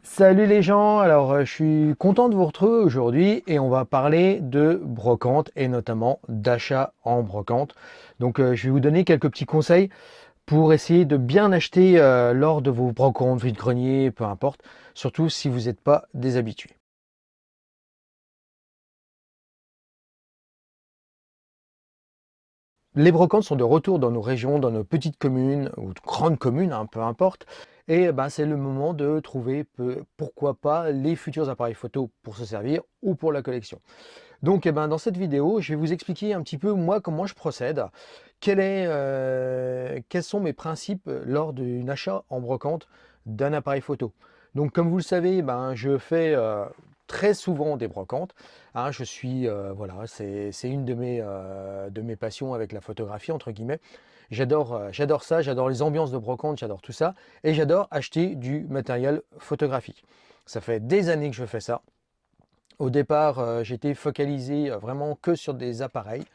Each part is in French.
Salut les gens, je suis content de vous retrouver aujourd'hui et on va parler de brocante et notamment d'achat en brocante. Je vais vous donner quelques petits conseils pour essayer de bien acheter lors de vos brocantes, vide-grenier, peu importe, surtout si vous n'êtes pas des habitués. Les brocantes sont de retour dans nos régions, dans nos petites communes ou de grandes communes, hein, peu importe. Et c'est le moment de trouver, pourquoi pas, les futurs appareils photo pour se servir ou pour la collection. Dans cette vidéo, je vais vous expliquer un petit peu moi comment je procède, quels sont mes principes lors d'un achat en brocante d'un appareil photo. Donc comme vous le savez, je fais très souvent des brocantes. Hein, voilà, c'est une de mes passions avec la photographie, entre guillemets. J'adore ça, j'adore les ambiances de brocante, j'adore tout ça. Et j'adore acheter du matériel photographique. Ça fait des années que je fais ça. Au départ, j'étais focalisé vraiment que sur des appareils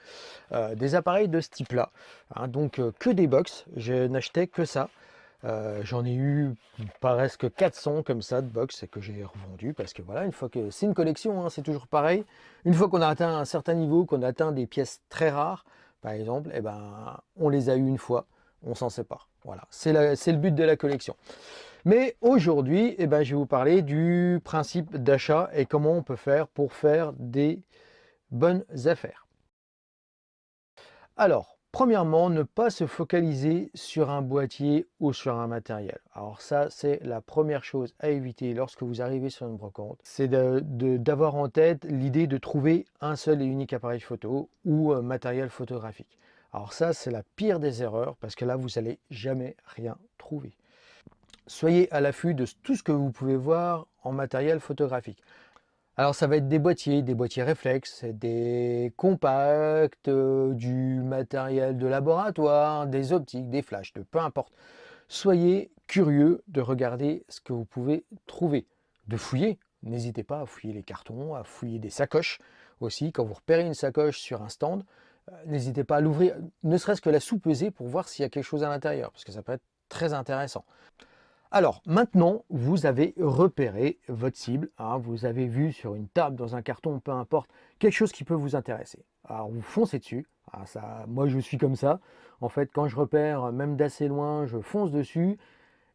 de ce type-là, hein, que des box, je n'achetais que ça. J'en ai eu presque 400 comme ça de box que j'ai revendu parce que voilà, une fois que c'est une collection, hein, c'est toujours pareil. Une fois qu'on a atteint un certain niveau, qu'on a atteint des pièces très rares, par exemple, on les a eu une fois, on s'en sépare. Voilà, c'est le but de la collection. Mais aujourd'hui, je vais vous parler du principe d'achat et comment on peut faire pour faire des bonnes affaires. Alors, premièrement, ne pas se focaliser sur un boîtier ou sur un matériel. Alors ça, c'est la première chose à éviter lorsque vous arrivez sur une brocante. C'est d'avoir en tête l'idée de trouver un seul et unique appareil photo ou matériel photographique. Alors ça, c'est la pire des erreurs parce que là, vous n'allez jamais rien trouver. Soyez à l'affût de tout ce que vous pouvez voir en matériel photographique. Alors ça va être des boîtiers réflexes, des compacts, du matériel de laboratoire, des optiques, des flashs, peu importe. Soyez curieux de regarder ce que vous pouvez trouver, de fouiller. N'hésitez pas à fouiller les cartons, à fouiller des sacoches aussi. Quand vous repérez une sacoche sur un stand, n'hésitez pas à l'ouvrir, ne serait-ce que la sous-peser pour voir s'il y a quelque chose à l'intérieur, parce que ça peut être très intéressant. Alors maintenant, vous avez repéré votre cible, hein, vous avez vu sur une table, dans un carton, peu importe, quelque chose qui peut vous intéresser. Alors vous foncez dessus, hein, moi je suis comme ça, en fait quand je repère même d'assez loin, je fonce dessus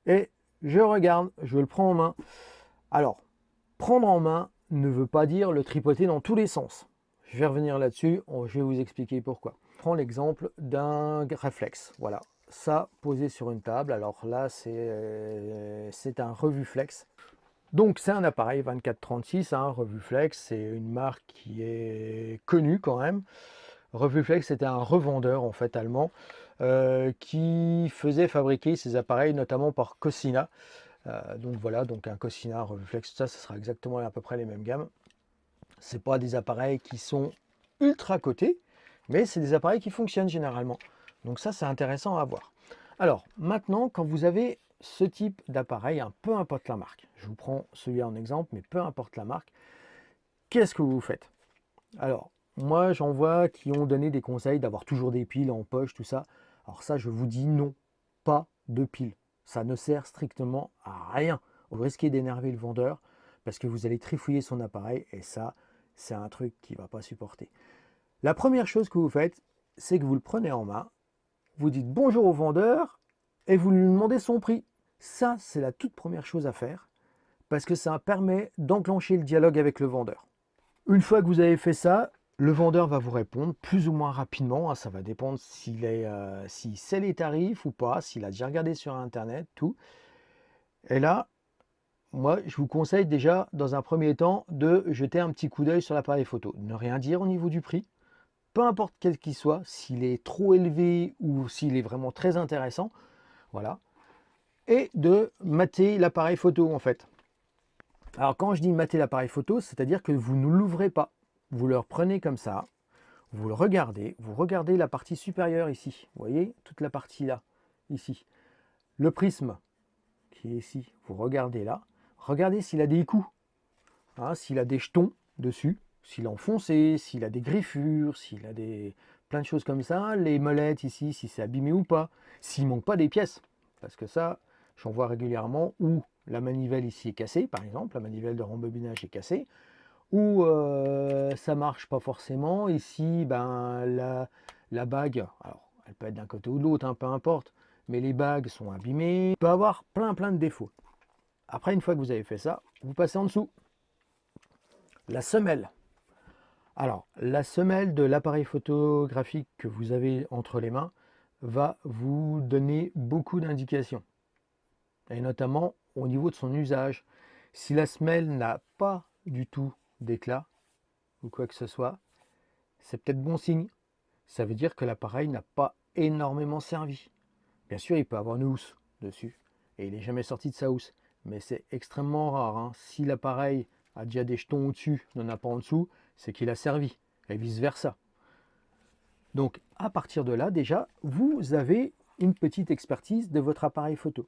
et je regarde, je le prends en main. Alors, prendre en main ne veut pas dire le tripoter dans tous les sens. Je vais revenir là-dessus, je vais vous expliquer pourquoi. Je prends l'exemple d'un réflexe, voilà, ça posé sur une table. Alors là, c'est un Revuflex. Donc c'est un appareil 24-36, hein, Revuflex, c'est une marque qui est connue quand même. Revuflex c'était un revendeur en fait allemand qui faisait fabriquer ces appareils notamment par Cosina. Donc voilà, donc un Cosina, un Revuflex, ça sera exactement à peu près les mêmes gammes. C'est pas des appareils qui sont ultra cotés, mais c'est des appareils qui fonctionnent généralement. Donc ça, c'est intéressant à voir. Alors, maintenant, quand vous avez ce type d'appareil, hein, peu importe la marque, je vous prends celui-là en exemple, mais peu importe la marque, qu'est-ce que vous faites? Alors, moi, j'en vois qui ont donné des conseils d'avoir toujours des piles en poche, tout ça. Alors ça, je vous dis non, pas de piles. Ça ne sert strictement à rien. Vous risquez d'énerver le vendeur parce que vous allez trifouiller son appareil et ça, c'est un truc qu'il ne va pas supporter. La première chose que vous faites, c'est que vous le prenez en main, vous dites bonjour au vendeur et vous lui demandez son prix. Ça, c'est la toute première chose à faire parce que ça permet d'enclencher le dialogue avec le vendeur. Une fois que vous avez fait ça, le vendeur va vous répondre plus ou moins rapidement, hein, ça va dépendre s'il sait les tarifs ou pas, s'il a déjà regardé sur internet, tout. Et là, moi, je vous conseille déjà, dans un premier temps, de jeter un petit coup d'œil sur l'appareil photo. Ne rien dire au niveau du prix, peu importe quel qu'il soit, s'il est trop élevé ou s'il est vraiment très intéressant, voilà. Et de mater l'appareil photo en fait. Alors quand je dis mater l'appareil photo, c'est-à-dire que vous ne l'ouvrez pas. Vous le reprenez comme ça, vous regardez la partie supérieure ici. Vous voyez, toute la partie là, ici. Le prisme qui est ici, vous regardez là. Regardez s'il a des écous, hein, s'il a des jetons dessus, s'il est enfoncé, s'il a des griffures, s'il a plein de choses comme ça. Les molettes ici, si c'est abîmé ou pas. S'il ne manque pas des pièces. Parce que ça, j'en vois régulièrement où la manivelle ici est cassée, par exemple, la manivelle de rembobinage est cassée, ou ça marche pas forcément. Ici, ben, la bague, alors elle peut être d'un côté ou de l'autre, hein, peu importe, mais les bagues sont abîmées. Il peut avoir plein de défauts. Après, une fois que vous avez fait ça, vous passez en dessous. La semelle. Alors, la semelle de l'appareil photographique que vous avez entre les mains va vous donner beaucoup d'indications, et notamment au niveau de son usage. Si la semelle n'a pas du tout d'éclat ou quoi que ce soit, c'est peut-être bon signe. Ça veut dire que l'appareil n'a pas énormément servi. Bien sûr, il peut avoir une housse dessus, et il n'est jamais sorti de sa housse, mais c'est extrêmement rare, hein. Si l'appareil a déjà des jetons au-dessus, n'en a pas en dessous, c'est qu'il a servi, et vice-versa. Donc, à partir de là, déjà, vous avez une petite expertise de votre appareil photo.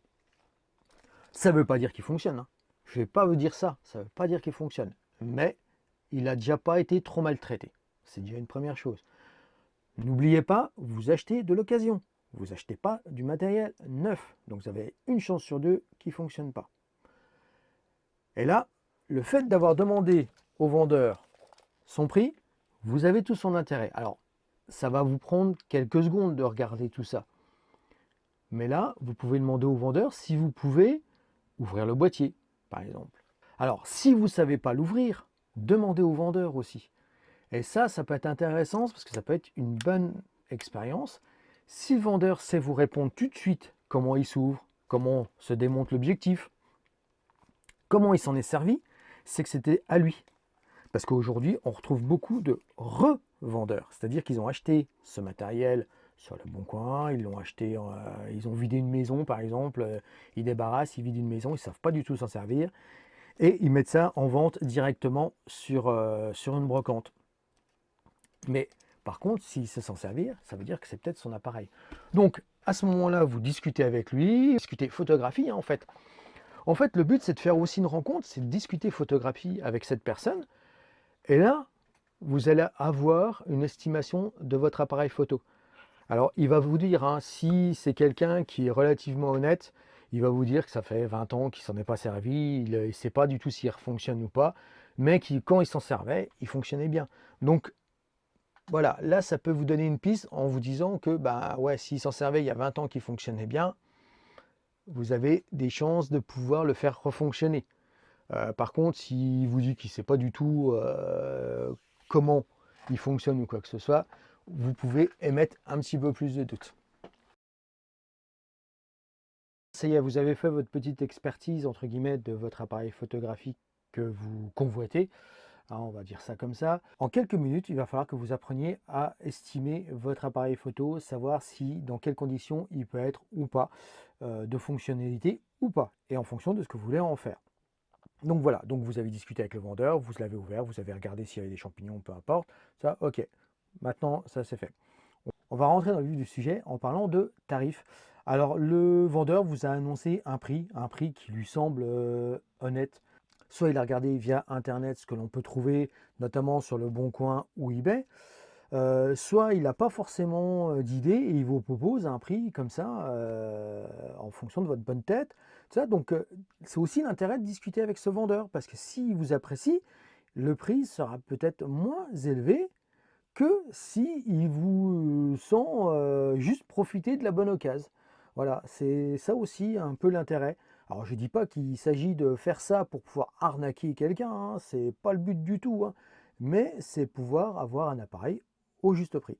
Ça ne veut pas dire qu'il fonctionne, hein. Je ne vais pas vous dire ça, ça ne veut pas dire qu'il fonctionne. Mais il n'a déjà pas été trop maltraité. C'est déjà une première chose. N'oubliez pas, vous achetez de l'occasion. Vous n'achetez pas du matériel neuf. Donc vous avez une chance sur deux qui ne fonctionne pas. Et là, le fait d'avoir demandé au vendeur son prix, vous avez tout son intérêt. Alors, ça va vous prendre quelques secondes de regarder tout ça. Mais là, vous pouvez demander au vendeur si vous pouvez ouvrir le boîtier, par exemple. Alors, si vous ne savez pas l'ouvrir, demandez au vendeur aussi. Et ça peut être intéressant parce que ça peut être une bonne expérience. Si le vendeur sait vous répondre tout de suite comment il s'ouvre, comment se démonte l'objectif, comment il s'en est servi, c'est que c'était à lui. Parce qu'aujourd'hui, on retrouve beaucoup de revendeurs, c'est-à-dire qu'ils ont acheté ce matériel sur le bon coin, ils l'ont acheté, ils ont vidé une maison par exemple, ils débarrassent, ils vident une maison, ils ne savent pas du tout s'en servir, et ils mettent ça en vente directement sur une brocante. Mais par contre, s'il sait s'en servir, ça veut dire que c'est peut-être son appareil. Donc à ce moment-là, vous discutez avec lui, discutez photographie, hein, en fait. En fait, le but, c'est de faire aussi une rencontre, c'est de discuter photographie avec cette personne. Et là, vous allez avoir une estimation de votre appareil photo. Alors, il va vous dire, hein, si c'est quelqu'un qui est relativement honnête, il va vous dire que ça fait 20 ans qu'il ne s'en est pas servi, il ne sait pas du tout s'il fonctionne ou pas, mais quand il s'en servait, il fonctionnait bien. Donc, voilà, là, ça peut vous donner une piste en vous disant que, bah ouais, s'il s'en servait il y a 20 ans qu'il fonctionnait bien, vous avez des chances de pouvoir le faire refonctionner. Par contre, s'il vous dit qu'il ne sait pas du tout comment il fonctionne ou quoi que ce soit, vous pouvez émettre un petit peu plus de doute. Ça y est, vous avez fait votre petite expertise, entre guillemets, de votre appareil photographique que vous convoitez. Hein, on va dire ça comme ça. En quelques minutes, il va falloir que vous appreniez à estimer votre appareil photo, savoir si, dans quelles conditions il peut être ou pas, de fonctionnalité ou pas, et en fonction de ce que vous voulez en faire. Donc voilà, donc vous avez discuté avec le vendeur, vous l'avez ouvert, vous avez regardé s'il y avait des champignons, peu importe. Ça, ok. Maintenant, ça c'est fait. On va rentrer dans le vif du sujet en parlant de tarifs. Alors, le vendeur vous a annoncé un prix qui lui semble honnête. Soit il a regardé via Internet ce que l'on peut trouver, notamment sur le Bon Coin ou eBay, soit il n'a pas forcément d'idée et il vous propose un prix comme ça en fonction de votre bonne tête. Ça, donc c'est aussi l'intérêt de discuter avec ce vendeur parce que s'il vous apprécie, le prix sera peut-être moins élevé que si il vous sent juste profiter de la bonne occasion. Voilà, c'est ça aussi un peu l'intérêt. Alors je ne dis pas qu'il s'agit de faire ça pour pouvoir arnaquer quelqu'un, hein, c'est pas le but du tout, hein, mais c'est pouvoir avoir un appareil au juste prix.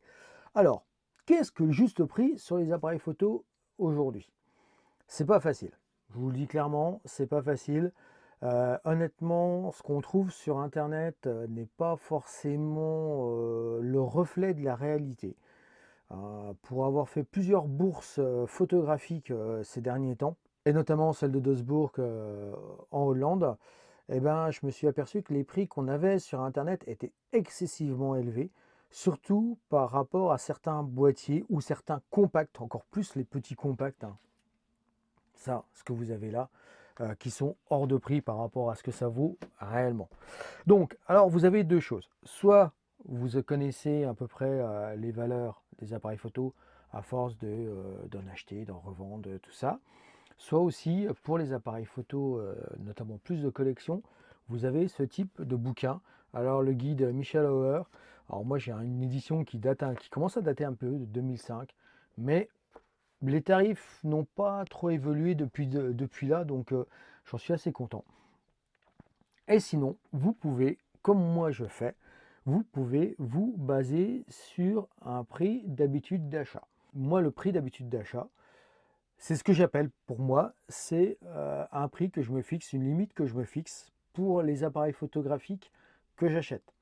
Alors, qu'est-ce que le juste prix sur les appareils photo aujourd'hui? C'est pas facile. Je vous le dis clairement, c'est pas facile. Honnêtement, ce qu'on trouve sur Internet n'est pas forcément le reflet de la réalité. Pour avoir fait plusieurs bourses photographiques ces derniers temps, et notamment celle de Duisburg en Hollande, eh ben, je me suis aperçu que les prix qu'on avait sur Internet étaient excessivement élevés, surtout par rapport à certains boîtiers ou certains compacts, encore plus les petits compacts, hein. Ça, ce que vous avez là, qui sont hors de prix par rapport à ce que ça vaut réellement. Donc, alors vous avez deux choses. Soit vous connaissez à peu près les valeurs des appareils photo à force d'en acheter, d'en revendre, tout ça. soit aussi pour les appareils photo, notamment plus de collection, vous avez ce type de bouquin. Alors le guide Michel Auer, alors moi j'ai une édition qui commence à dater un peu de 2005, mais les tarifs n'ont pas trop évolué depuis là, donc j'en suis assez content. Et sinon, vous pouvez, comme moi je fais, vous pouvez vous baser sur un prix d'habitude d'achat. Moi, le prix d'habitude d'achat, c'est ce que j'appelle pour moi, c'est un prix que je me fixe, une limite que je me fixe pour les appareils photographiques que j'achète.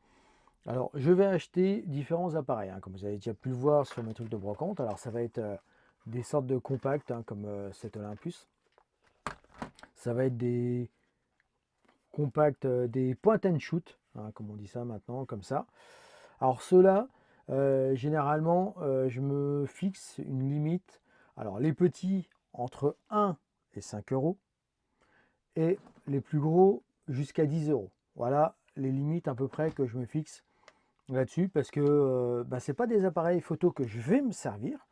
Alors, je vais acheter différents appareils, hein, comme vous avez déjà pu le voir sur mes trucs de brocante. Alors, ça va être des sortes de compacts, hein, comme cet Olympus. Ça va être des compacts, des point and shoot, hein, comme on dit ça maintenant, comme ça. Alors, ceux-là, généralement, je me fixe une limite. Alors, les petits, entre 1 et 5 euros, et les plus gros, jusqu'à 10 euros. Voilà les limites à peu près que je me fixe là-dessus, parce que ce n'est pas des appareils photo que je vais me servir,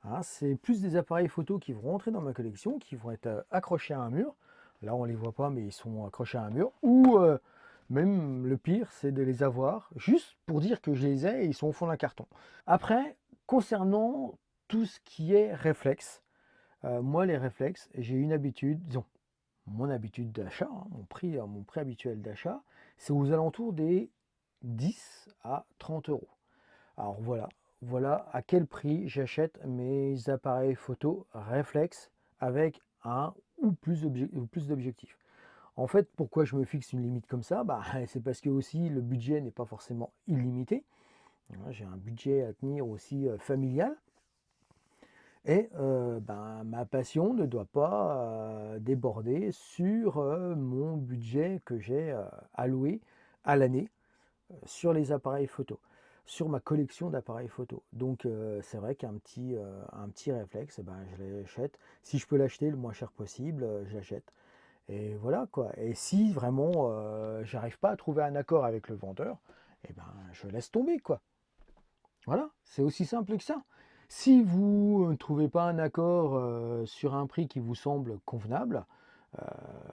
hein, c'est plus des appareils photo qui vont rentrer dans ma collection, qui vont être accrochés à un mur. Là, on ne les voit pas, mais ils sont accrochés à un mur. Ou même le pire, c'est de les avoir juste pour dire que je les ai et ils sont au fond d'un carton. Après, concernant tout ce qui est réflexe, moi, les réflexes, j'ai une habitude, disons, mon habitude d'achat, hein, mon prix habituel d'achat, c'est aux alentours des 10 à 30 euros. Alors voilà à quel prix j'achète mes appareils photo réflexes avec un ou plus d'objectifs. En fait, pourquoi je me fixe une limite comme ça? C'est parce que aussi le budget n'est pas forcément illimité. J'ai un budget à tenir aussi familial. Et ma passion ne doit pas déborder sur mon budget que j'ai alloué à l'année sur les appareils photo, sur ma collection d'appareils photo. Donc c'est vrai un petit réflexe, je l'achète. Si je peux l'acheter le moins cher possible, je l'achète. Et voilà quoi. Et si vraiment j'arrive pas à trouver un accord avec le vendeur, je laisse tomber quoi. Voilà, c'est aussi simple que ça. Si vous ne trouvez pas un accord sur un prix qui vous semble convenable, euh,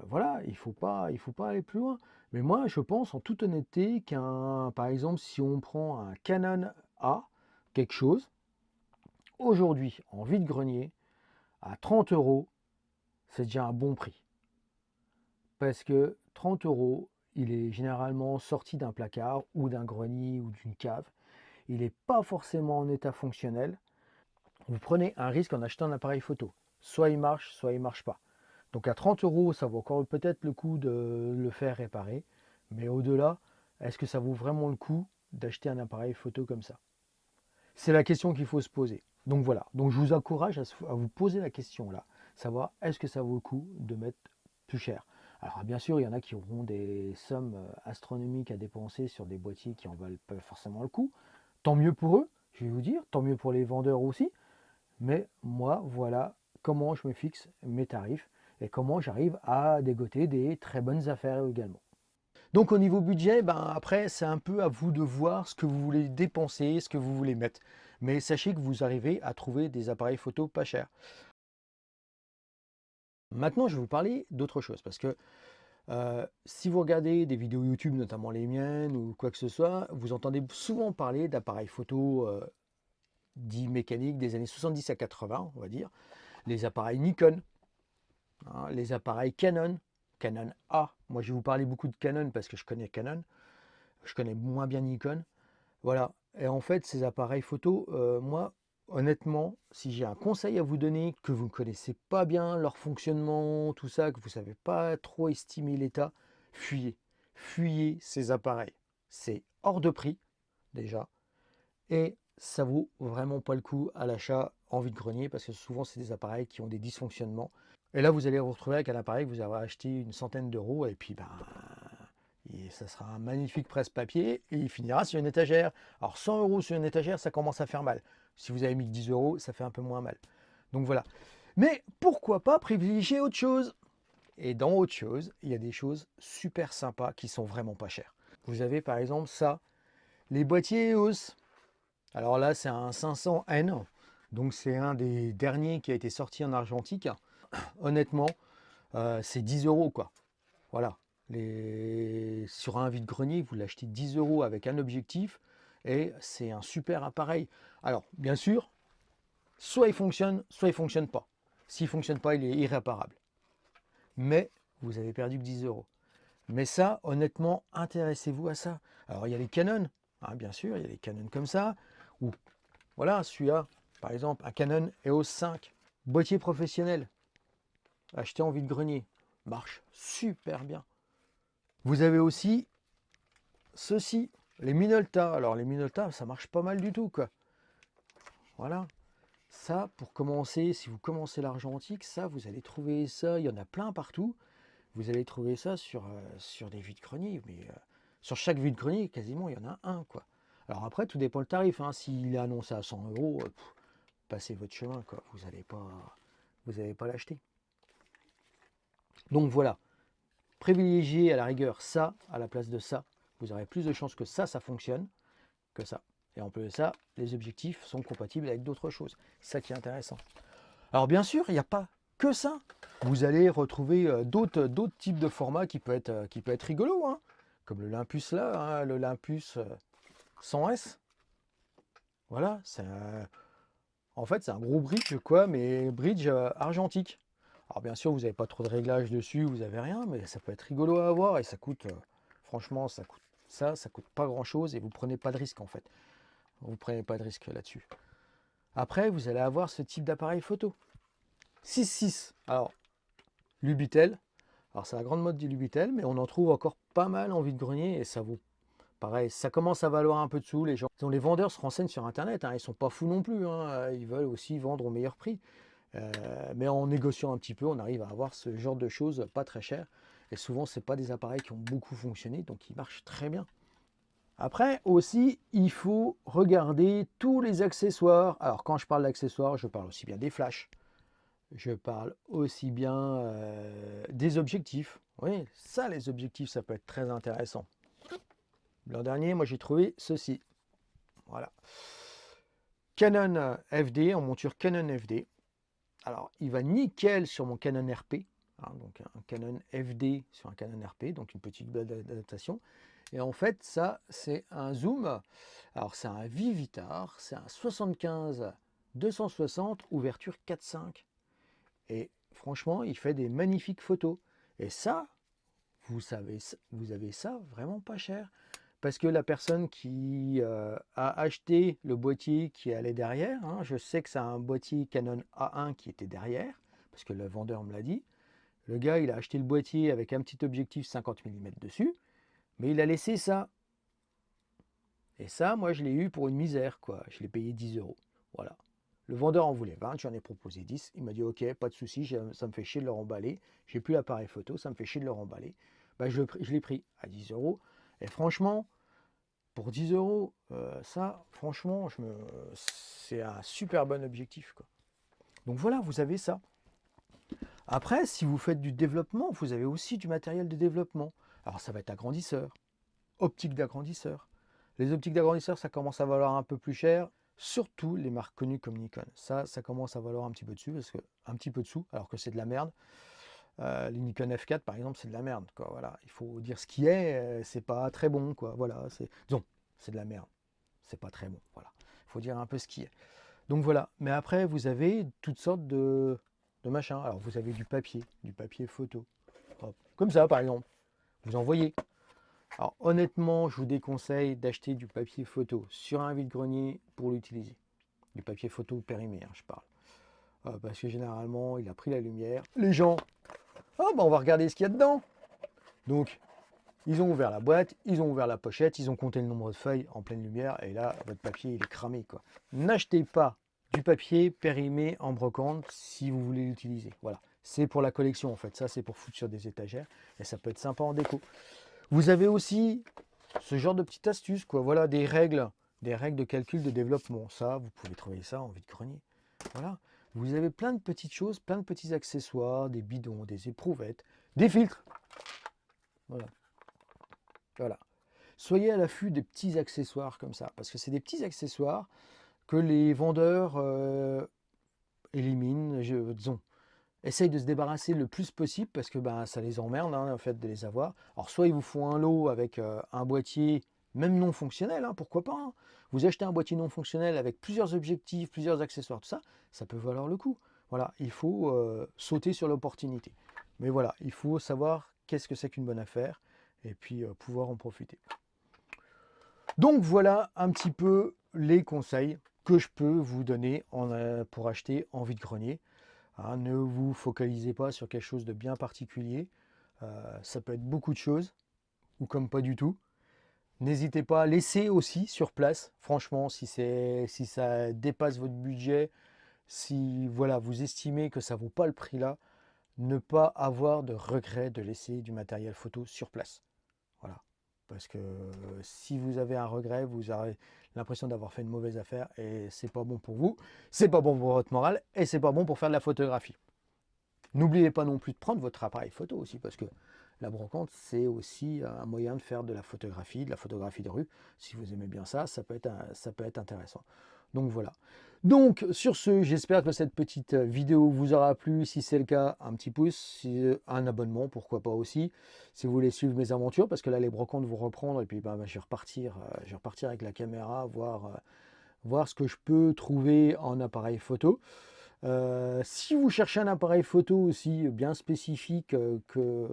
voilà, il faut pas aller plus loin. Mais moi, je pense en toute honnêteté par exemple, si on prend un Canon A, quelque chose, aujourd'hui, en vide-grenier, à 30 euros, c'est déjà un bon prix. Parce que 30 euros, il est généralement sorti d'un placard ou d'un grenier ou d'une cave. Il n'est pas forcément en état fonctionnel. Vous prenez un risque en achetant un appareil photo. Soit il marche, soit il ne marche pas. Donc à 30 euros, ça vaut encore peut-être le coup de le faire réparer. Mais au-delà, est-ce que ça vaut vraiment le coup d'acheter un appareil photo comme ça? C'est la question qu'il faut se poser. Donc voilà, donc je vous encourage à vous poser la question là, savoir est-ce que ça vaut le coup de mettre plus cher. Alors bien sûr, il y en a qui auront des sommes astronomiques à dépenser sur des boîtiers qui en valent pas forcément le coup. Tant mieux pour eux, je vais vous dire, tant mieux pour les vendeurs aussi. Mais moi, voilà comment je me fixe mes tarifs et comment j'arrive à dégoter des très bonnes affaires également. Donc au niveau budget, après, c'est un peu à vous de voir ce que vous voulez dépenser, ce que vous voulez mettre. Mais sachez que vous arrivez à trouver des appareils photo pas chers. Maintenant, je vais vous parler d'autre chose parce que si vous regardez des vidéos YouTube, notamment les miennes ou quoi que ce soit, vous entendez souvent parler d'appareils photo dits mécaniques des années 70 à 80, on va dire. Les appareils Nikon, hein, les appareils Canon, Canon A. Moi, je vais vous parler beaucoup de Canon parce que je connais Canon. Je connais moins bien Nikon. Voilà. Et en fait, ces appareils photo, moi, honnêtement, si j'ai un conseil à vous donner, que vous ne connaissez pas bien leur fonctionnement, tout ça, que vous ne savez pas trop estimer l'état, fuyez. Fuyez ces appareils. C'est hors de prix, déjà. Et ça vaut vraiment pas le coup à l'achat en vide-grenier parce que souvent, c'est des appareils qui ont des dysfonctionnements. Et là, vous allez vous retrouver avec un appareil que vous avez acheté une centaine d'euros et puis ça sera un magnifique presse-papier et il finira sur une étagère. Alors 100 euros sur une étagère, ça commence à faire mal. Si vous avez mis 10 euros, ça fait un peu moins mal. Donc voilà. Mais pourquoi pas privilégier autre chose? Et dans autre chose, il y a des choses super sympas qui sont vraiment pas chères. Vous avez par exemple ça, les boîtiers EOS. Alors là, c'est un 500N. Donc c'est un des derniers qui a été sorti en argentique. honnêtement, c'est 10 euros quoi. Voilà. Sur un vide-grenier, vous l'achetez 10 euros avec un objectif et c'est un super appareil. Alors, bien sûr, soit il fonctionne pas. S'il ne fonctionne pas, il est irréparable. Mais vous avez perdu que 10 euros. Mais ça, honnêtement, intéressez-vous à ça. Alors, il y a les Canon, hein, bien sûr, il y a les Canon comme ça. Ou, voilà, celui-là, par exemple, un Canon EOS 5, boîtier professionnel, acheté en vide-grenier, marche super bien. Vous avez aussi ceci, les Minolta. Alors, les Minolta, ça marche pas mal du tout, quoi. Voilà. Ça, pour commencer, si vous commencez l'argentique, ça, vous allez trouver ça, il y en a plein partout. Vous allez trouver ça sur des vides-greniers, mais sur chaque vide-grenier, quasiment, il y en a un, quoi. Alors après, tout dépend le tarif, hein. S'il est annoncé à 100 euros, passez votre chemin, quoi. Vous n'allez pas l'acheter. Donc voilà, privilégiez à la rigueur ça à la place de ça. Vous aurez plus de chances que ça fonctionne que ça. Et en plus de ça, les objectifs sont compatibles avec d'autres choses. C'est ça qui est intéressant. Alors bien sûr, il n'y a pas que ça. Vous allez retrouver d'autres types de formats qui peut être rigolo, hein. Comme le Olympus là, hein, le Olympus 100S. Voilà, en fait c'est un gros bridge quoi, mais bridge argentique. Alors bien sûr, vous n'avez pas trop de réglages dessus, vous n'avez rien, mais ça peut être rigolo à avoir et ça coûte, franchement, ça coûte pas grand chose et vous prenez pas de risque en fait. Vous prenez pas de risque là-dessus. Après, vous allez avoir ce type d'appareil photo. 6.6. Alors, Lubitel. Alors, c'est la grande mode du Lubitel, mais on en trouve encore pas mal en vide-grenier et ça vaut pareil. Ça commence à valoir un peu de sous. Les vendeurs se renseignent sur Internet, hein, ils sont pas fous non plus, hein, ils veulent aussi vendre au meilleur prix. Mais en négociant un petit peu, on arrive à avoir ce genre de choses pas très chères. Et souvent, ce pas des appareils qui ont beaucoup fonctionné, donc ils marchent très bien. Après aussi, il faut regarder tous les accessoires. Alors quand je parle d'accessoires, je parle aussi bien des flashs, je parle aussi bien des objectifs. Oui, ça, les objectifs, ça peut être très intéressant. L'an dernier, moi j'ai trouvé ceci. Voilà. Canon FD, en monture Canon FD. Alors, il va nickel sur mon Canon RP. Hein, donc un Canon FD sur un Canon RP, donc une petite adaptation. Et en fait, ça, c'est un zoom. Alors, c'est un Vivitar, c'est un 75-260, ouverture 4.5. Et franchement, il fait des magnifiques photos. Et ça, vous avez ça vraiment pas cher. Parce que la personne qui a acheté le boîtier qui allait derrière, hein, je sais que c'est un boîtier Canon A1 qui était derrière, parce que le vendeur me l'a dit. Le gars, il a acheté le boîtier avec un petit objectif 50 mm dessus, mais il a laissé ça. Et ça, moi, je l'ai eu pour une misère, quoi. Je l'ai payé 10 euros. Voilà. Le vendeur en voulait 20, j'en ai proposé 10. Il m'a dit, ok, pas de souci, ça me fait chier de le remballer. J'ai plus l'appareil photo, ça me fait chier de le remballer. Bah, je l'ai pris à 10 euros. Et franchement, pour 10 euros, ça, franchement, c'est un super bon objectif, quoi. Donc voilà, vous avez ça. Après, si vous faites du développement, vous avez aussi du matériel de développement. Alors ça va être agrandisseur, optique d'agrandisseur. Les optiques d'agrandisseur, ça commence à valoir un peu plus cher, surtout les marques connues comme Nikon. Ça commence à valoir un petit peu dessus, un petit peu dessous, alors que c'est de la merde. Les Nikon F4 par exemple, c'est de la merde, quoi. Voilà, il faut dire ce qui est, c'est pas très bon, quoi. Voilà, disons, c'est de la merde, c'est pas très bon. Voilà, il faut dire un peu ce qui est. Donc voilà, mais après vous avez toutes sortes de machins. Alors vous avez du papier photo. Hop. Comme ça par exemple, vous envoyez. Alors honnêtement, je vous déconseille d'acheter du papier photo sur un vide-grenier pour l'utiliser. Du papier photo périmé, hein, je parle. Parce que généralement, il a pris la lumière. Les gens, ah bah on va regarder ce qu'il y a dedans. Donc, ils ont ouvert la boîte, ils ont ouvert la pochette, ils ont compté le nombre de feuilles en pleine lumière, et là, votre papier, il est cramé, quoi. N'achetez pas du papier périmé en brocante si vous voulez l'utiliser. Voilà, c'est pour la collection, en fait. Ça, c'est pour foutre sur des étagères, et ça peut être sympa en déco. Vous avez aussi ce genre de petites astuces, quoi. Voilà, des règles de calcul de développement. Ça, vous pouvez trouver ça en vide-grenier. Voilà. Vous avez plein de petites choses, plein de petits accessoires, des bidons, des éprouvettes, des filtres. Voilà. Voilà. Soyez à l'affût des petits accessoires comme ça, parce que c'est des petits accessoires que les vendeurs éliminent, disons. Essaye de se débarrasser le plus possible parce que ben, ça les emmerde en fait de les avoir. Alors soit ils vous font un lot avec un boîtier même non fonctionnel, pourquoi pas. Vous achetez un boîtier non fonctionnel avec plusieurs objectifs, plusieurs accessoires, tout ça, ça peut valoir le coup. Voilà, il faut sauter sur l'opportunité. Mais voilà, il faut savoir qu'est-ce que c'est qu'une bonne affaire et puis pouvoir en profiter. Donc voilà un petit peu les conseils que je peux vous donner pour acheter en vide-grenier. Ne vous focalisez pas sur quelque chose de bien particulier. Ça peut être beaucoup de choses ou comme pas du tout. N'hésitez pas à laisser aussi sur place. Franchement, si ça dépasse votre budget, si voilà, vous estimez que ça ne vaut pas le prix là, ne pas avoir de regret de laisser du matériel photo sur place. Voilà. Parce que si vous avez un regret, vous aurez l'impression d'avoir fait une mauvaise affaire et c'est pas bon pour vous, c'est pas bon pour votre morale et c'est pas bon pour faire de la photographie. N'oubliez pas non plus de prendre votre appareil photo aussi parce que la brocante c'est aussi un moyen de faire de la photographie de rue. Si vous aimez bien ça, ça peut être intéressant. Donc voilà. Donc sur ce, j'espère que cette petite vidéo vous aura plu. Si c'est le cas, un petit pouce, un abonnement, pourquoi pas aussi. Si vous voulez suivre mes aventures, parce que là les brocantes vont reprendre et puis je vais repartir avec la caméra, voir ce que je peux trouver en appareil photo. Si vous cherchez un appareil photo aussi bien spécifique que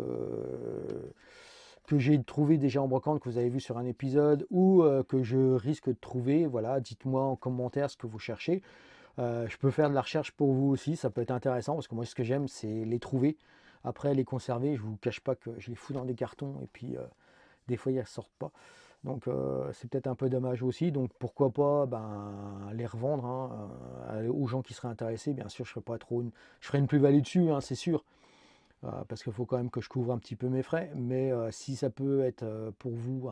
j'ai trouvé déjà en brocante, que vous avez vu sur un épisode, ou que je risque de trouver, voilà, dites-moi en commentaire ce que vous cherchez. Je peux faire de la recherche pour vous aussi, ça peut être intéressant, parce que moi ce que j'aime c'est les trouver, après les conserver. Je vous cache pas que je les fous dans des cartons, et puis des fois ils ne ressortent pas. Donc c'est peut-être un peu dommage aussi. Donc pourquoi pas les revendre aux gens qui seraient intéressés. Bien sûr, je ferai une plus-value dessus, c'est sûr. Parce qu'il faut quand même que je couvre un petit peu mes frais. Mais si ça peut être pour vous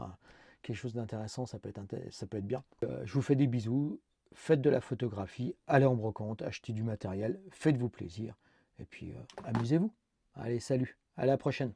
quelque chose d'intéressant, ça peut être bien. Je vous fais des bisous. Faites de la photographie, allez en brocante, achetez du matériel, faites-vous plaisir. Et puis amusez-vous. Allez, salut, à la prochaine.